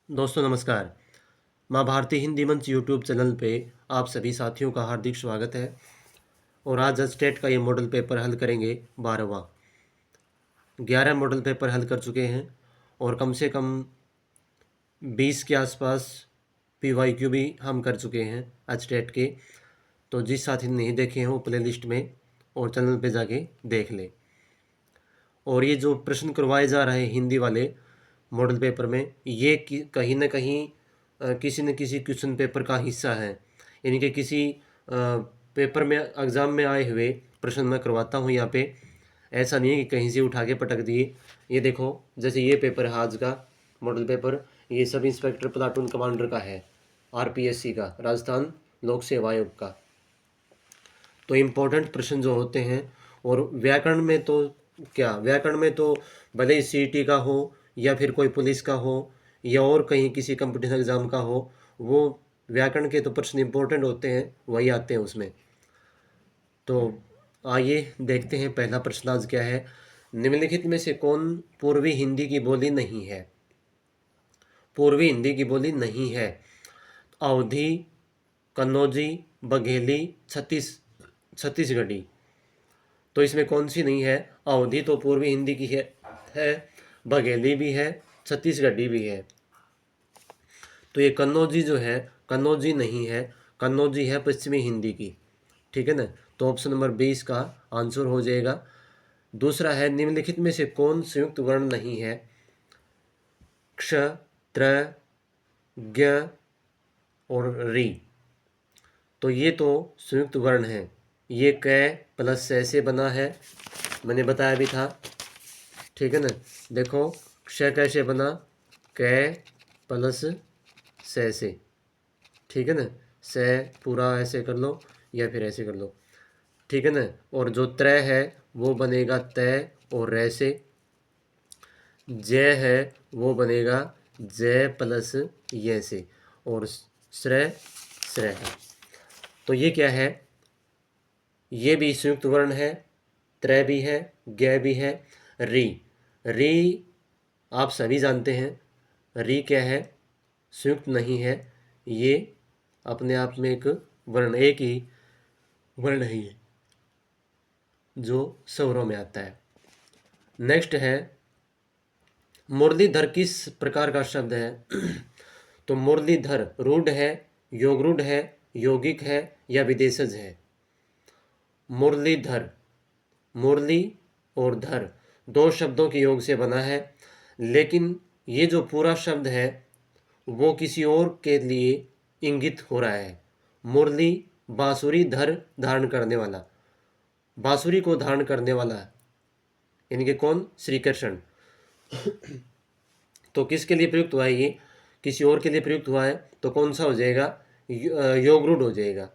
दोस्तों नमस्कार। माँ भारती हिंदी मंच यूट्यूब चैनल पे आप सभी साथियों का हार्दिक स्वागत है। और आज स्टेट का ये मॉडल पेपर हल करेंगे 12वां। 11 मॉडल पेपर हल कर चुके हैं और कम से कम 20 के आसपास PYQ भी हम कर चुके हैं आज स्टेट के। तो जिस साथी ने नहीं देखे हैं वो प्ले लिस्ट में और चैनल पे जाके देख लें। और ये जो प्रश्न करवाए जा रहे हैं हिंदी वाले मॉडल पेपर में, ये कहीं ना कहीं किसी न किसी क्वेश्चन पेपर का हिस्सा है। यानी कि किसी पेपर में एग्ज़ाम में आए हुए प्रश्न मैं करवाता हूँ यहाँ पे। ऐसा नहीं है कि कहीं से उठा के पटक दिए। ये देखो, जैसे ये पेपर है आज का मॉडल पेपर, ये सब इंस्पेक्टर प्लाटून कमांडर का है, RPSC का, राजस्थान लोक सेवा आयोग का। तो इम्पोर्टेंट प्रश्न जो होते हैं, और व्याकरण में तो क्या, व्याकरण में तो भले ही CET का हो या फिर कोई पुलिस का हो या और कहीं किसी कंपटीशन एग्ज़ाम का हो, वो व्याकरण के तो प्रश्न इम्पोर्टेंट होते हैं, वही आते हैं उसमें। तो आइए देखते हैं पहला प्रश्न आज क्या है। निम्नलिखित में से कौन पूर्वी हिंदी की बोली नहीं है? पूर्वी हिंदी की बोली नहीं है। अवधी, कन्नौजी, बघेली, छत्तीसगढ़ी। तो इसमें कौन सी नहीं है? अवधी तो पूर्वी हिंदी की है, बघेली भी है, छत्तीसगढ़ी भी है। तो ये कन्नौजी जो है, कन्नौजी नहीं है, कन्नौजी है पश्चिमी हिंदी की। ठीक है ना। तो ऑप्शन नंबर 20 का आंसर हो जाएगा। दूसरा है, निम्नलिखित में से कौन संयुक्त वर्ण नहीं है? क्ष, त्र, ज्ञ और री। तो ये तो संयुक्त वर्ण है। ये क प्लस से बना है, मैंने बताया भी था। ठीक है ना। देखो क्ष कैसे बना, क प्लस से। ठीक है ना। से पूरा ऐसे कर लो या फिर ऐसे कर लो। ठीक है ना। और जो त्रय है वो बनेगा तय और रे से। जय है वो बनेगा जय प्लस ये से। और श्रय श्रय है। तो ये क्या है? ये भी संयुक्त वर्ण है, त्रय भी है, ज्ञ भी है। री, री आप सभी जानते हैं, री क्या है? संयुक्त नहीं है, ये अपने आप में एक वर्ण, एक ही वर्ण ही है जो स्वरों में आता है। नेक्स्ट है, मुरलीधर किस प्रकार का शब्द है? तो मुरलीधर रूढ़ है, योगरूढ़ है, यौगिक है या विदेशज है? मुरलीधर, मुरली और धर दो शब्दों के योग से बना है, लेकिन ये जो पूरा शब्द है वो किसी और के लिए इंगित हो रहा है। मुरली बांसुरी, धर धारण करने वाला, बांसुरी को धारण करने वाला, यानी कि कौन? श्री कृष्ण। तो किसके लिए प्रयुक्त हुआ है? ये किसी और के लिए प्रयुक्त हुआ है, तो कौन सा हो जाएगा? योगरूढ़ हो जाएगा।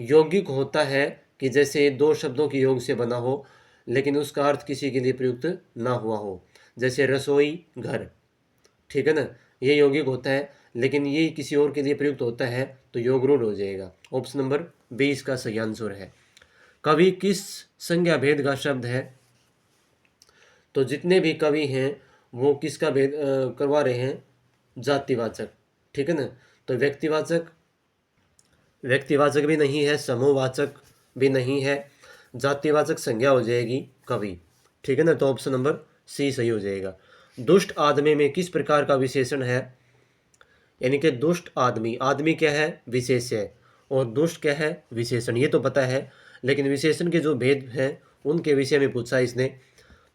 यौगिक होता है कि जैसे दो शब्दों के योग से बना हो लेकिन उसका अर्थ किसी के लिए प्रयुक्त ना हुआ हो, जैसे रसोई, घर। ठीक है ना। ये यौगिक होता है, लेकिन ये किसी और के लिए प्रयुक्त होता है, तो योगरूढ़ हो जाएगा। ऑप्शन नंबर 20 का सही आंसर है। कवि किस संज्ञा भेद का शब्द है? तो जितने भी कवि हैं वो किसका भेद करवा रहे हैं? जातिवाचक। ठीक है ना। तो व्यक्तिवाचक, व्यक्तिवाचक भी नहीं है, समूहवाचक भी नहीं है, जातिवाचक संज्ञा हो जाएगी कवि। ठीक है ना। तो ऑप्शन नंबर C सही हो जाएगा। दुष्ट आदमी में किस प्रकार का विशेषण है? यानी कि दुष्ट आदमी, आदमी क्या है? विशेष है, और दुष्ट क्या है? विशेषण। ये तो पता है, लेकिन विशेषण के जो भेद हैं उनके विषय में पूछा इसने।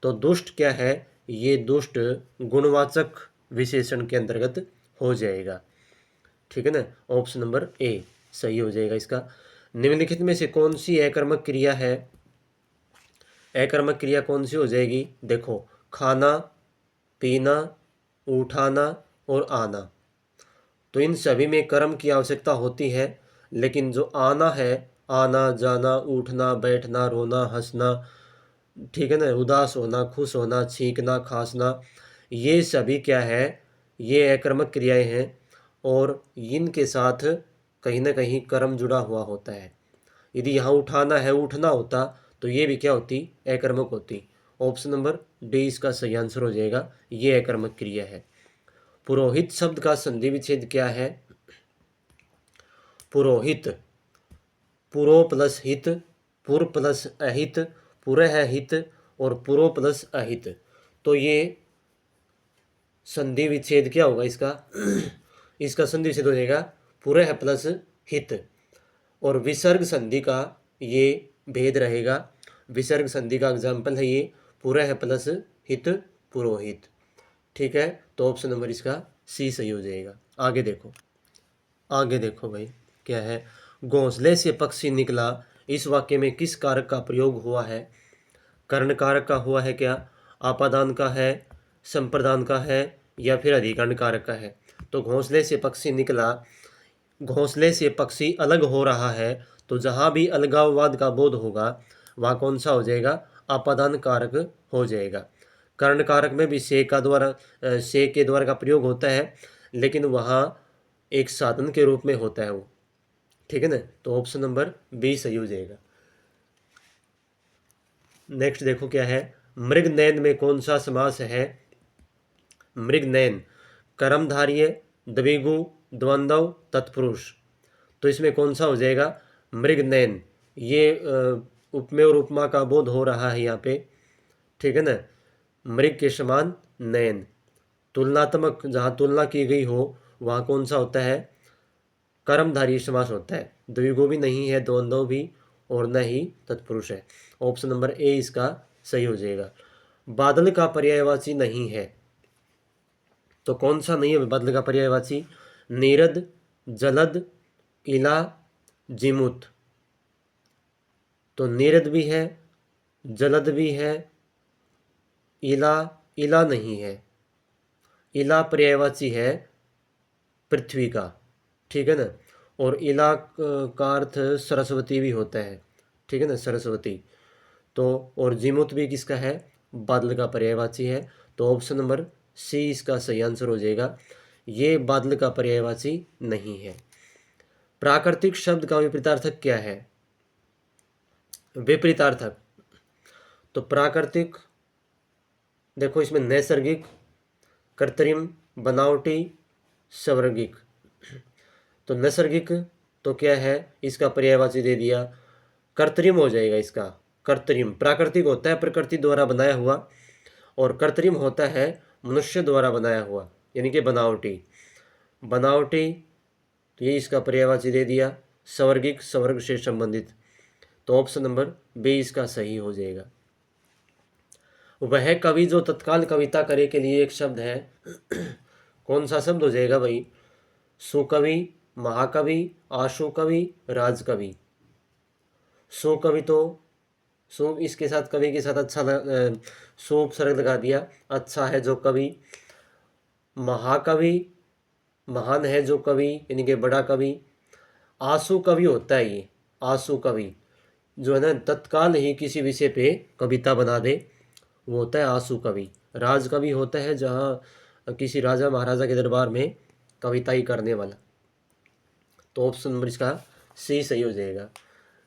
तो दुष्ट क्या है? ये दुष्ट गुणवाचक विशेषण के अंतर्गत हो जाएगा। ठीक है ना। ऑप्शन नंबर A सही हो जाएगा इसका। निम्नलिखित में से कौन सी अकर्मक क्रिया है? अकर्मक क्रिया कौन सी हो जाएगी? देखो, खाना, पीना, उठाना और आना। तो इन सभी में कर्म की आवश्यकता होती है, लेकिन जो आना है, आना जाना, उठना बैठना, रोना हंसना, ठीक है ना, उदास होना, खुश होना, छींकना, खांसना, ये सभी क्या है? ये अकर्मक क्रियाएं हैं, और इनके साथ कहीं ना कहीं कर्म जुड़ा हुआ होता है। यदि यहाँ उठाना है, उठना होता, तो ये भी क्या होती? अकर्मक होती। ऑप्शन नंबर D इसका सही आंसर हो जाएगा, ये अकर्मक क्रिया है। पुरोहित शब्द का संधि विच्छेद क्या है? पुरोहित, पुरो प्लस हित, पुर प्लस अहित, पुरह हित और पुरो प्लस अहित। तो ये संधि विच्छेद क्या होगा इसका? इसका संधि विच्छेद हो जाएगा पुरह प्लस हित। और विसर्ग संधि का ये भेद रहेगा। विसर्ग संधि का एग्जाम्पल है ये पुरह प्लस हित पुरोहित। ठीक है, तो ऑप्शन नंबर इसका सी सही हो जाएगा। आगे देखो, आगे देखो भाई क्या है। घोंसले से पक्षी निकला, इस वाक्य में किस कारक का प्रयोग हुआ है? कर्ण कारक का हुआ है क्या? आपादान का है, संप्रदान का है या फिर अधिकरण कारक का है? तो घोंसले से पक्षी निकला, घोंसले से पक्षी अलग हो रहा है, तो जहाँ भी अलगाववाद का बोध होगा वहाँ कौन सा हो जाएगा? आपादान कारक हो जाएगा। कर्ण कारक में भी से के द्वारा का प्रयोग होता है, लेकिन वहाँ एक साधन के रूप में होता है वो। ठीक है ना, तो ऑप्शन नंबर बी सही हो जाएगा। नेक्स्ट देखो क्या है। मृगनयन में कौन सा समास है? मृगनयन कर्मधारय, द्विगु, द्वंद्व, तत्पुरुष। तो इसमें कौन सा हो जाएगा? मृगनयन। ये उपमेय और उपमा का बोध हो रहा है यहाँ पे। ठीक है ना, मृग के समान नयन, तुलनात्मक, जहाँ तुलना की गई हो वहाँ कौन सा होता है? कर्मधारय समास होता है। द्विगु भी नहीं है, द्वंद्व भी, और न ही तत्पुरुष है। ऑप्शन नंबर ए इसका सही हो जाएगा। बादल का पर्यायवाची नहीं है, तो कौन सा नहीं है बादल का पर्यायवाची? नीरद, जलद, इला, जिमुत। तो नीरद भी है, जलद भी है, इला नहीं है। इला पर्यायवाची है पृथ्वी का। ठीक है ना, और इला का अर्थ सरस्वती भी होता है। ठीक है ना, सरस्वती। तो और जिमुत भी किसका है? बादल का पर्यायवाची है। तो ऑप्शन नंबर सी इसका सही आंसर हो जाएगा। ये बादल का पर्यायवाची नहीं है। प्राकृतिक शब्द का विपरीतार्थक क्या है? विपरीतार्थक, तो प्राकृतिक देखो इसमें नैसर्गिक, कृत्रिम, बनावटी, स्वाभाविक। तो नैसर्गिक तो क्या है? इसका पर्यायवाची दे दिया, कृत्रिम हो जाएगा इसका। कृत्रिम, प्राकृतिक होता है प्रकृति द्वारा बनाया हुआ, और कृत्रिम होता है मनुष्य द्वारा बनाया हुआ, यानी कि बनावटी। बनावटी तो ये इसका पर्यायवाची दे दिया, स्वर्गिक, स्वर्ग से संबंधित। तो ऑप्शन नंबर बी इसका सही हो जाएगा। वह कवि जो तत्काल कविता करे के लिए एक शब्द है, कौन सा शब्द हो जाएगा भाई? सुकवि, महाकवि, आशु कवि, राजकवि। सुकवि तो सु इसके साथ कवि के साथ अच्छा सु उपसर्ग लगा दिया, अच्छा है जो कवि। महाकवि महान है जो कवि, यानी कि बड़ा कवि। आशु कवि होता है ये, आशु कवि जो है ना तत्काल ही किसी विषय पे कविता बना दे, वो होता है आशु कवि। राजकवि होता है जहाँ किसी राजा महाराजा के दरबार में कविताई करने वाला। तो ऑप्शन नंबर इसका सी सही हो जाएगा।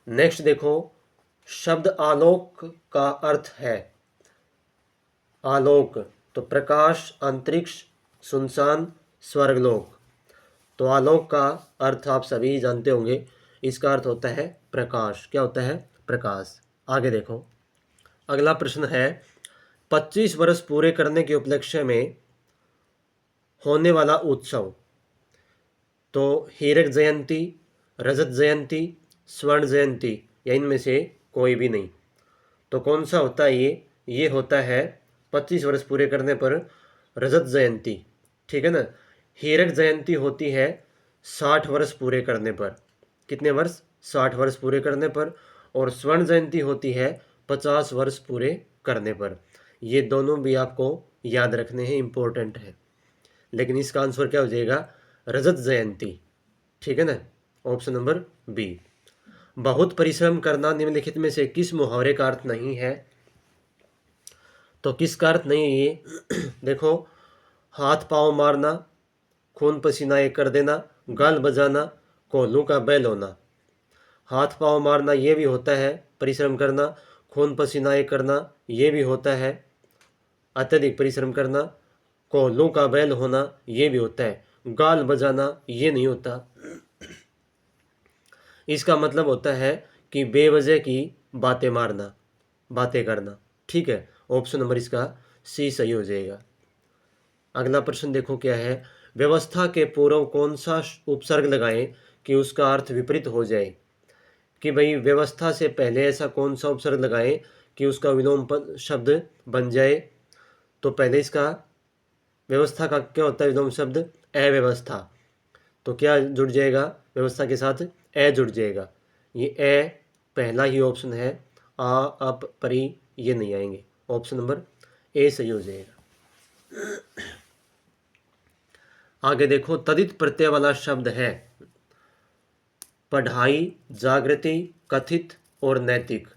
नेक्स्ट देखो, शब्द आलोक का अर्थ है। आलोक तो प्रकाश, अंतरिक्ष, सुनसान, स्वर्गलोक। तो आलोक का अर्थ आप सभी जानते होंगे, इसका अर्थ होता है प्रकाश। क्या होता है? प्रकाश। आगे देखो, अगला प्रश्न है 25 वर्ष पूरे करने के उपलक्ष्य में होने वाला उत्सव। तो हीरक जयंती, रजत जयंती, स्वर्ण जयंती, या इनमें से कोई भी नहीं। तो कौन सा होता है ये होता है 25 वर्ष पूरे करने पर रजत जयंती। ठीक है ना, हीरक जयंती होती है 60 वर्ष पूरे करने पर। कितने वर्ष? 60 वर्ष पूरे करने पर। और स्वर्ण जयंती होती है 50 वर्ष पूरे करने पर। ये दोनों भी आपको याद रखने हैं, इम्पोर्टेंट है। लेकिन इसका आंसर क्या हो जाएगा? रजत जयंती। ठीक है ना, ऑप्शन नंबर बी। बहुत परिश्रम करना निम्नलिखित में से किस मुहावरे का अर्थ नहीं है? तो किसका अर्थ नहीं है ये? देखो, हाथ पांव मारना, खून पसीना एक कर देना, गाल बजाना, कोल्हू का बैल होना। हाथ पांव मारना ये भी होता है परिश्रम करना, खून पसीना एक करना ये भी होता है अत्यधिक परिश्रम करना, कोल्हू का बैल होना ये भी होता है, गाल बजाना ये नहीं होता। इसका मतलब होता है कि बेवजह की बातें मारना, बातें करना। ठीक है, ऑप्शन नंबर इसका सी सही हो जाएगा। अगला प्रश्न देखो क्या है, व्यवस्था के पूर्व कौन सा उपसर्ग लगाएं कि उसका अर्थ विपरीत हो जाए। कि भाई व्यवस्था से पहले ऐसा कौन सा उपसर्ग लगाएं कि उसका विलोम पद शब्द बन जाए। तो पहले इसका व्यवस्था का क्या होता है विलोम शब्द, अव्यवस्था। तो क्या जुड़ जाएगा व्यवस्था के साथ, ए जुड़ जाएगा। ये ए पहला ही ऑप्शन है, आ अप परी ये नहीं आएंगे, ऑप्शन नंबर ए सही हो जाएगा। आगे देखो, तदित प्रत्यय वाला शब्द है पढ़ाई, जागृति, कथित और नैतिक।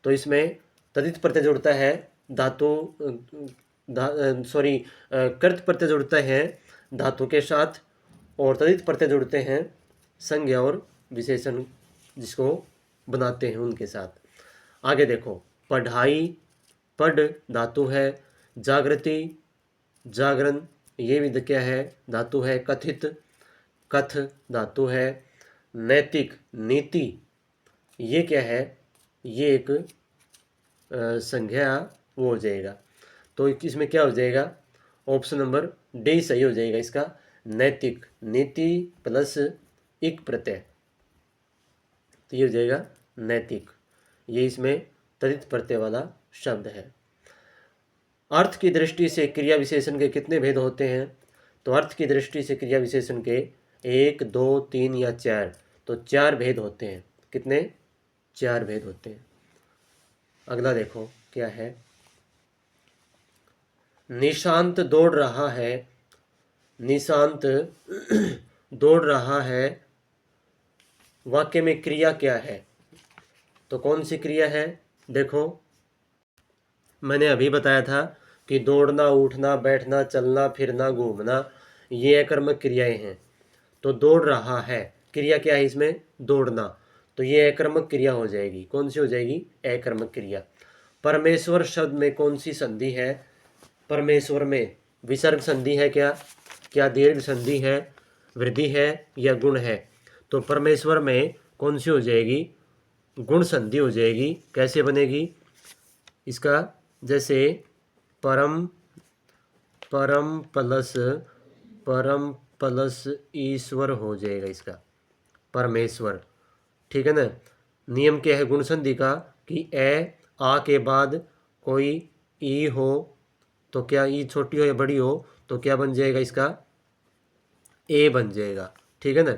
तो इसमें तदित प्रत्यय जुड़ता है धातु कृत प्रत्यय जुड़ता है धातु के साथ, और तदित प्रत्यय जुड़ते हैं संज्ञा और विशेषण जिसको बनाते हैं उनके साथ। आगे देखो, पढ़ाई, पढ़ धातु है, जागृति जागरण ये भी क्या है धातु है, कथित कथ धातु है, नैतिक नीति ये क्या है, ये एक संज्ञा वो हो जाएगा। तो इसमें क्या हो जाएगा, ऑप्शन नंबर डी सही हो जाएगा इसका, नैतिक नीति प्लस इक प्रत्यय, तो ये हो जाएगा नैतिक। ये इसमें तदित प्रत्यय वाला शब्द है। अर्थ की दृष्टि से क्रिया विशेषण के कितने भेद होते हैं। तो अर्थ की दृष्टि से क्रिया विशेषण के 1, 2, 3 या 4, तो 4 भेद होते हैं। कितने, 4 भेद होते हैं। अगला देखो क्या है, निशांत दौड़ रहा है, निशांत दौड़ रहा है, वाक्य में क्रिया क्या है। तो कौन सी क्रिया है, देखो मैंने अभी बताया था कि दौड़ना, उठना, बैठना, चलना, फिरना, घूमना ये अकर्मक क्रियाएं हैं। तो दौड़ रहा है क्रिया क्या है इसमें, दौड़ना, तो ये अकर्मक क्रिया हो जाएगी। कौन सी हो जाएगी, अकर्मक क्रिया। परमेश्वर शब्द में कौन सी संधि है, परमेश्वर में विसर्ग संधि है क्या, क्या दीर्घ संधि है, वृद्धि है या गुण है। तो परमेश्वर में कौन सी हो जाएगी, गुण संधि हो जाएगी। कैसे बनेगी इसका, जैसे परम, परम प्लस ईश्वर हो जाएगा इसका, परमेश्वर। ठीक है ना। नियम क्या है गुण संधि का, कि ए आ के बाद कोई ई हो, तो क्या ई छोटी हो या बड़ी हो, तो क्या बन जाएगा इसका, ए बन जाएगा। ठीक है ना।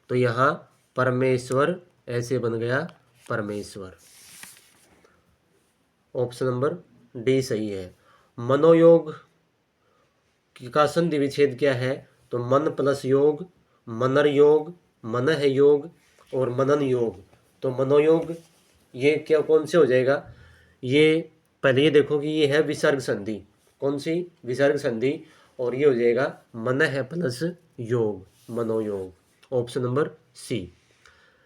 तो यहाँ परमेश्वर ऐसे बन गया परमेश्वर, ऑप्शन नंबर डी सही है। मनोयोग का संधि विच्छेद क्या है, तो मन प्लस योग, मनर योग, मन है योग और मनन योग। तो मनोयोग ये क्या कौन से हो जाएगा, ये पहले ये देखो कि ये है विसर्ग संधि, कौन सी विसर्ग संधि, और ये हो जाएगा मन है प्लस योग, मनोयोग, ऑप्शन नंबर सी।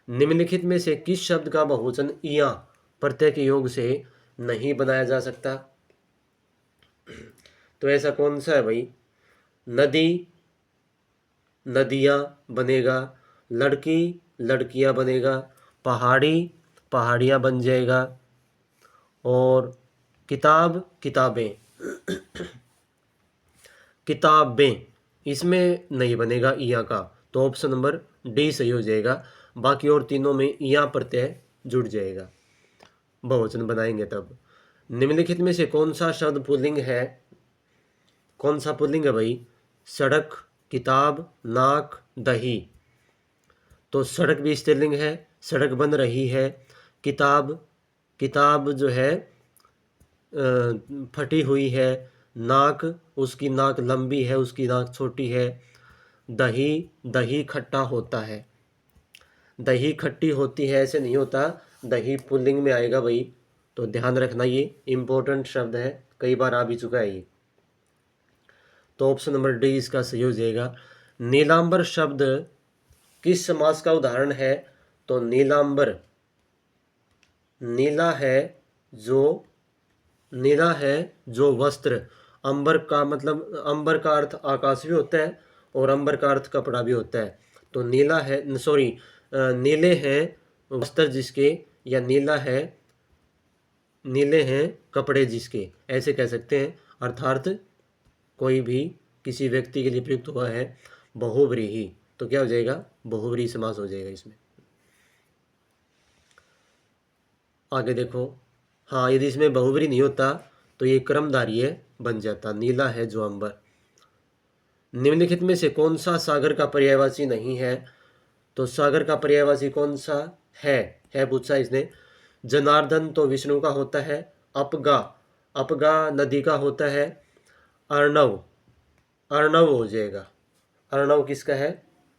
निम्नलिखित में से किस शब्द का बहुवचन इया प्रत्यय के योग से नहीं बनाया जा सकता। तो ऐसा कौन सा है भाई, नदी नदियाँ बनेगा, लड़की लड़कियाँ बनेगा, पहाड़ी पहाड़ियाँ बन जाएगा, और किताब किताबें किताबें इसमें नहीं बनेगा इया का। तो ऑप्शन नंबर डी सही हो जाएगा। बाकी और तीनों में इया प्रत्यय जुड़ जाएगा, बहुवचन बनाएंगे तब। निम्नलिखित में से कौन सा शब्द पुल्लिंग है, कौन सा पुल्लिंग है भाई, सड़क, किताब, नाक, दही। तो सड़क भी स्त्रीलिंग है, सड़क बन रही है। किताब, किताब जो है फटी हुई है। नाक, उसकी नाक लंबी है, उसकी नाक छोटी है। दही, दही खट्टा होता है, दही खट्टी होती है ऐसे नहीं होता, दही पुल्लिंग में आएगा भाई। तो ध्यान रखना, ये इम्पोर्टेंट शब्द है, कई बार आ भी चुका है ये। तो ऑप्शन नंबर डी इसका सही हो जाएगा। नीलांबर शब्द किस समास का उदाहरण है। तो नीलांबर, नीला है जो, नीला है जो वस्त्र, अंबर का मतलब, अंबर का अर्थ आकाश भी होता है और अंबर का अर्थ कपड़ा भी होता है। तो नीला है, सॉरी, नीले हैं वस्त्र जिसके, या नीला है, नीले हैं कपड़े जिसके, ऐसे कह सकते हैं। अर्थात कोई भी किसी व्यक्ति के लिए प्रयुक्त हुआ है बहुव्रीहि, तो क्या हो जाएगा, बहुव्रीहि समास हो जाएगा इसमें। आगे देखो, हाँ यदि इसमें बहुव्रीहि नहीं होता तो ये क्रमधारीय बन जाता, नीला है जो अंबर। निम्नलिखित में से कौन सा सागर का पर्यायवाची नहीं है? तो सागर का पर्यायवाची कौन सा है पूछा इसने। जनार्दन तो विष्णु का होता है। अपगा, अपगा नदी का होता है। अर्णव, अर्णव हो जाएगा, अर्णव किसका है,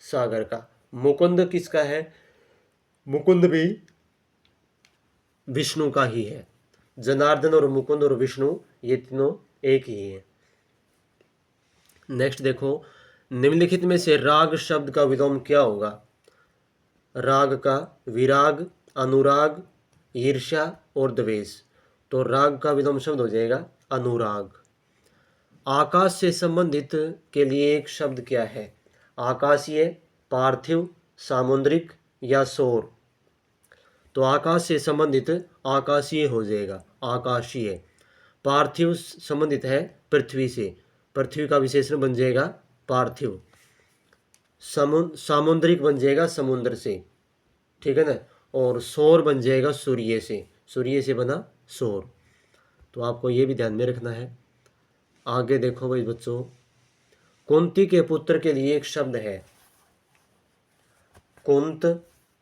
सागर का। मुकुंद किसका है, मुकुंद भी विष्णु का ही है। जनार्दन और मुकुंद और विष्णु ये तीनों एक ही है। नेक्स्ट देखो, निम्नलिखित में से राग शब्द का विलोम क्या होगा? राग का विराग, अनुराग, ईर्ष्या और द्वेष। तो राग का विलोम शब्द हो जाएगा अनुराग। आकाश से संबंधित के लिए एक शब्द क्या है? आकाशीय, पार्थिव, सामुद्रिक या सौर। तो आकाश से संबंधित आकाशीय हो जाएगा, आकाशीय। पार्थिव संबंधित है पृथ्वी से, पृथ्वी का विशेषण बन जाएगा पार्थिव। सामुद्रिक बन जाएगा समुद्र से, ठीक है ना। और सौर बन जाएगा सूर्य से, सूर्य से बना सौर। तो आपको ये भी ध्यान में रखना है। आगे देखो भाई बच्चों, कुंती के पुत्र के लिए एक शब्द है। कुंत,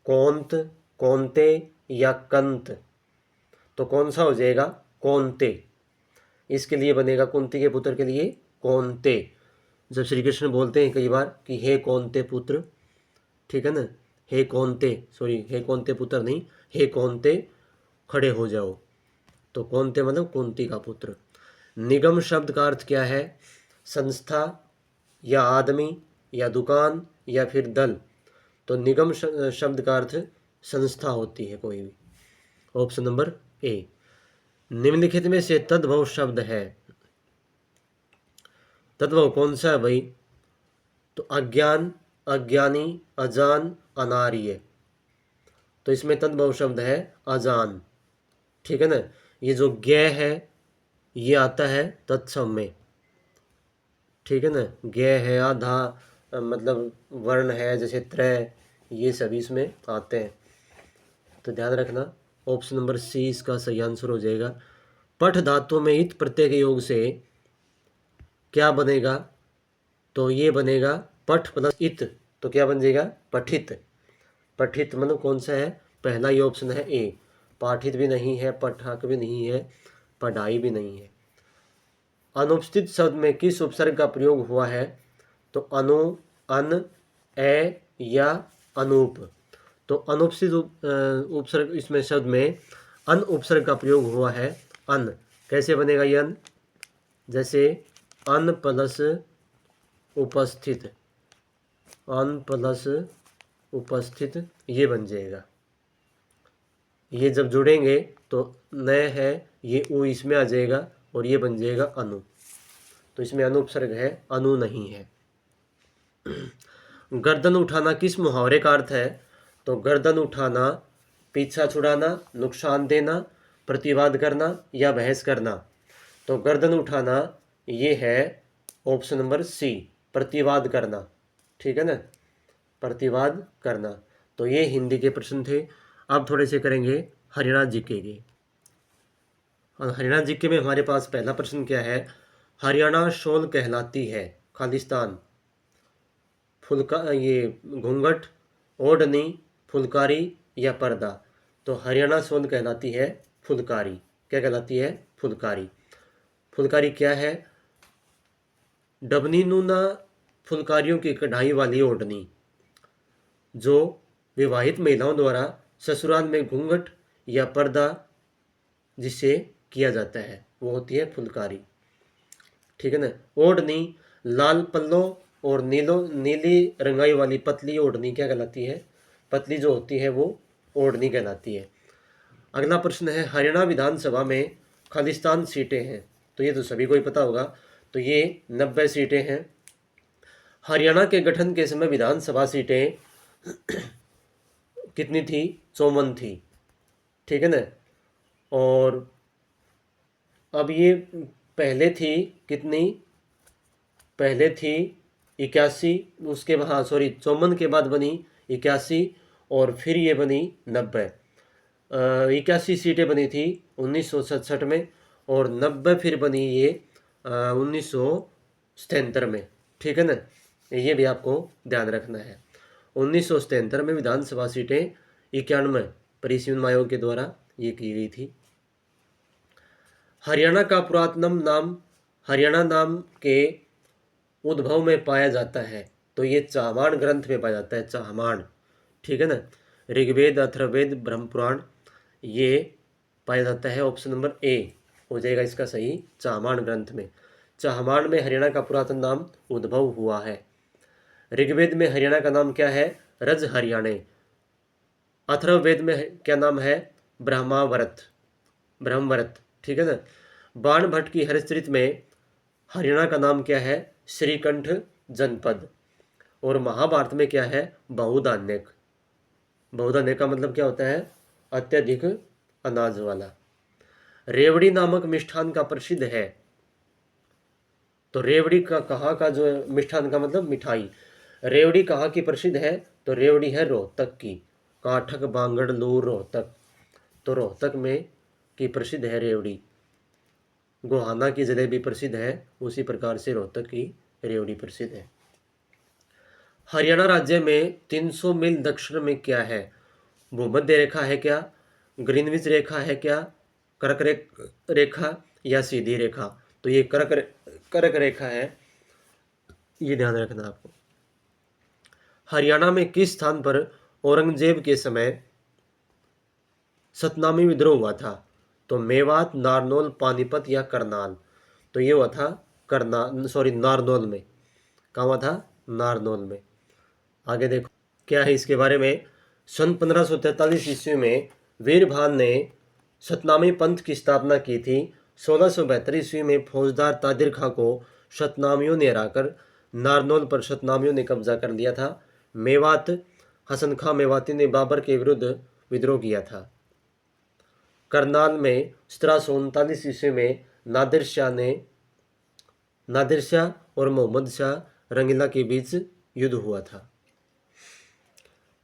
कौंत, कौंते या कंत। तो कौन सा हो जाएगा, कौंते। इसके लिए बनेगा कुंती के पुत्र के लिए कौंते। जब श्री कृष्ण बोलते हैं कई बार कि हे कौंते पुत्र, ठीक है ना, हे कौंते, सॉरी हे कौंते पुत्र नहीं, हे कौंते खड़े हो जाओ। तो कौंते मतलब कुंती का पुत्र। निगम शब्द का अर्थ क्या है? संस्था या आदमी या दुकान या फिर दल। तो निगम शब्द का अर्थ संस्था होती है कोई भी। Option number A. निम्नलिखित में से तद्भव शब्द है। तद्भव कौन सा है भाई? तो अज्ञान, अज्ञानी, अजान, अनार्य। तो इसमें तद्भव शब्द है अजान, ठीक है ना। ये जो ज्ञ है ये आता है तत्सम में, ठीक है ना। ज्ञ है, आधा मतलब वर्ण है, जैसे त्रय, ये सभी इसमें आते हैं। तो ध्यान रखना, ऑप्शन नंबर सी इसका सही आंसर हो जाएगा। पठ धातु में इत प्रत्यय के योग से क्या बनेगा? तो ये बनेगा पठ प्लस इत, तो क्या बन जाएगा, पठित। पठित मतलब कौन सा है? पहला ही ऑप्शन है ए। पाठित भी नहीं है, पठक भी नहीं है, पढ़ाई भी नहीं है। अनुपस्थित शब्द में किस उपसर्ग का प्रयोग हुआ है? तो अनु, अन, ए या अनूप। तो अनुपस्थित उपसर्ग इसमें शब्द में अन उपसर्ग का प्रयोग हुआ है, अन। कैसे बनेगा ये अन? जैसे अन प्लस उपस्थित, अन प्लस उपस्थित, ये बन जाएगा। ये जब जुड़ेंगे तो नए है, ये उ इसमें आ जाएगा और ये बन जाएगा अनु। तो इसमें अनुपसर्ग है, अनु नहीं है। गर्दन उठाना किस मुहावरे का अर्थ है? तो गर्दन उठाना पीछा छुड़ाना, नुकसान देना, प्रतिवाद करना या बहस करना। तो गर्दन उठाना ये है ऑप्शन नंबर सी, प्रतिवाद करना, ठीक है ना, प्रतिवाद करना। तो ये हिंदी के प्रश्न थे। अब थोड़े से करेंगे हरियाणा जीके के। हरियाणा जीके में हमारे पास पहला प्रश्न क्या है? हरियाणा शॉल कहलाती है खालिस्तान, फुलका, ये घूंघट, ओढ़नी, फुलकारी या पर्दा। तो हरियाणा शॉल कहलाती है फुलकारी। क्या कहलाती है? फुलकारी। फुलकारी क्या है? डबनी नूना फुलकारियों की कढ़ाई वाली ओढ़नी, जो विवाहित महिलाओं द्वारा ससुराल में घूंघट या पर्दा जिसे किया जाता है वो होती है फुलकारी, ठीक है ना। ओढ़नी लाल पल्लो और नीली रंगाई वाली पतली ओढ़नी क्या कहलाती है? पतली जो होती है वो ओढ़नी कहलाती है। अगला प्रश्न है, हरियाणा विधानसभा में खालिस्तान सीटें हैं। तो ये तो सभी को ही पता होगा। तो ये 90 सीटें हैं। हरियाणा के गठन के समय विधानसभा सीटें कितनी थी? 54 थी, ठीक है ना। और अब ये पहले थी कितनी? पहले थी 81, उसके हाँ सॉरी 54 के बाद बनी 81 और फिर ये बनी 90। 81 सीटें बनी थी 1967 में और 90 फिर बनी ये 1977 में, ठीक है ना। ये भी आपको ध्यान रखना है। 1977 में विधानसभा सीटें 91 परिसीमन आयोग के द्वारा ये की गई थी। हरियाणा का पुरातनम नाम हरियाणा नाम के उद्भव में पाया जाता है, तो ये चाहमान ग्रंथ में पाया जाता है, चाहमान, ठीक है ना। ऋग्वेद, अथर्ववेद, ब्रह्म पुराण ये पाया जाता है। ऑप्शन नंबर ए हो जाएगा इसका सही, चाहमान ग्रंथ में। चाहमान में हरियाणा का पुरातन नाम उद्भव हुआ है। ऋग्वेद में हरियाणा का नाम क्या है? रज हरियाणे। अथर्ववेद में क्या नाम है? ब्रह्मावरत, ब्रह्मवरत, ठीक है ना। बाण भट्ट की हरिश्चरित में हरियाणा का नाम क्या है? श्रीकंठ जनपद। और महाभारत में क्या है? बहुधान्यक। बहुधान्यक का मतलब क्या होता है? अत्यधिक अनाज वाला। रेवड़ी नामक मिष्ठान का प्रसिद्ध है, तो रेवड़ी का कहाँ का जो मिष्ठान का मतलब मिठाई, रेवड़ी कहाँ की प्रसिद्ध है? तो रेवड़ी है रोहतक की। काठक, बांगड़, लूर, रोहतक, तो रोहतक में की प्रसिद्ध है रेवड़ी। गोहाना की जलेबी प्रसिद्ध है, उसी प्रकार से रोहतक की रेवड़ी प्रसिद्ध है। हरियाणा राज्य में 300 मील दक्षिण में क्या है? भूमध्य रेखा है क्या? ग्रीनविच रेखा है क्या? कर्क रेखा या सीधी रेखा? तो ये कर्क रेखा है, ये ध्यान रखना आपको। हरियाणा में किस स्थान पर औरंगजेब के समय सतनामी विद्रोह हुआ था? तो मेवात, नारनौल, पानीपत या करनाल? तो ये हुआ था नारनौल में। कहाँ हुआ था? नारनौल में। आगे देखो क्या है इसके बारे में। सन 1543 ईस्वी में वीरभान ने सतनामी पंथ की स्थापना की थी। 1672 ईस्वी में फौजदार तादिर खां को सतनामियों ने हराकर नारनौल पर सतनामियों ने कब्जा कर लिया था। मेवात, हसन खां मेवाती ने बाबर के विरुद्ध विद्रोह किया था। करनाल में 1739 ईस्वी में नादिर शाह और मोहम्मद शाह रंगीला के बीच युद्ध हुआ था।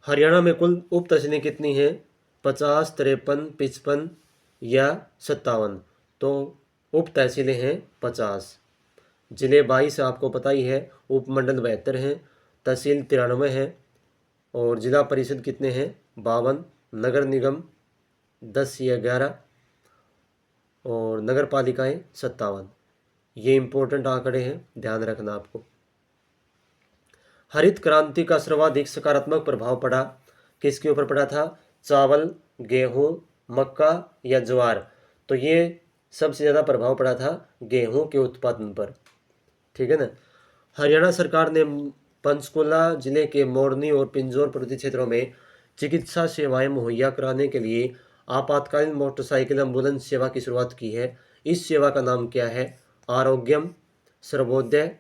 हरियाणा में कुल उप तहसीलें कितनी हैं? 50, 53, 55 या 57? तो उप तहसीलें हैं 50। जिले 22 आपको पता ही है, उपमंडल 72 हैं, तहसील 93 है और जिला परिषद कितने हैं? 52, नगर निगम 10 या 11 और नगर पालिकाएँ 57। ये इंपॉर्टेंट आंकड़े हैं, ध्यान रखना आपको। हरित क्रांति का सर्वाधिक सकारात्मक प्रभाव पड़ा किसके ऊपर पड़ा था? चावल, गेहूं, मक्का या ज्वार? तो ये सबसे ज़्यादा प्रभाव पड़ा था गेहूं के उत्पादन पर, ठीक है ना। हरियाणा सरकार ने पंचकुला जिले के मोरनी और पिंजौर पर्वतीय क्षेत्रों में चिकित्सा सेवाएं मुहैया कराने के लिए आपातकालीन मोटरसाइकिल एम्बुलेंस सेवा की शुरुआत की है। इस सेवा का नाम क्या है? आरोग्यम, सर्वोदय,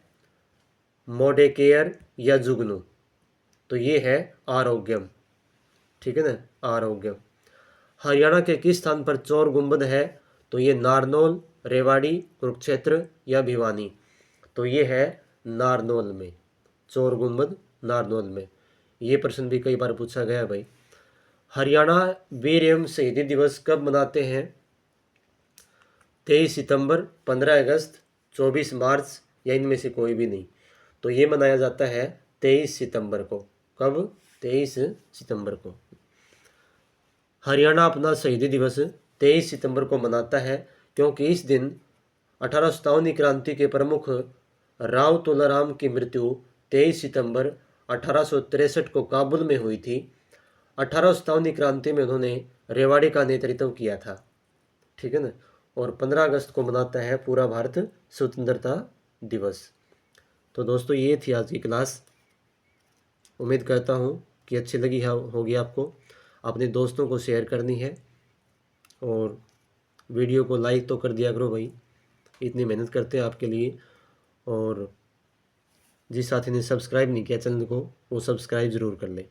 मोडेकेयर या जुगनू? तो ये है आरोग्यम, ठीक है ना, आरोग्यम। हरियाणा के किस स्थान पर चौर गुंबद है? तो ये नारनौल, रेवाड़ी, कुरुक्षेत्र या भिवानी? तो ये है नारनौल में, चौर गुंबद नारनौल में। ये प्रश्न भी कई बार पूछा गया भाई। हरियाणा वीर एवं शहीदी दिवस कब मनाते हैं? 23 सितंबर, 15 अगस्त, 24 मार्च या इनमें से कोई भी नहीं? तो ये मनाया जाता है 23 सितंबर को। कब? 23 सितंबर को। हरियाणा अपना शहीदी दिवस 23 सितंबर को मनाता है क्योंकि इस दिन 1857 क्रांति के प्रमुख राव तुलाराम की मृत्यु 23 सितंबर 1863 को काबुल में हुई थी। 1857 क्रांति में उन्होंने रेवाड़ी का नेतृत्व किया था, ठीक है ना। और 15 अगस्त को मनाता है पूरा भारत स्वतंत्रता दिवस। तो दोस्तों ये थी आज की क्लास। उम्मीद करता हूँ कि अच्छी लगी होगी आपको। अपने दोस्तों को शेयर करनी है और वीडियो को लाइक तो कर दिया करो भाई, इतनी मेहनत करते हैं आपके लिए। और जिस साथी ने सब्सक्राइब नहीं किया चैनल को वो सब्सक्राइब ज़रूर कर ले।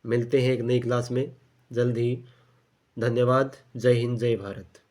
मिलते हैं एक नई क्लास में जल्द ही। धन्यवाद। जय हिंद, जय भारत।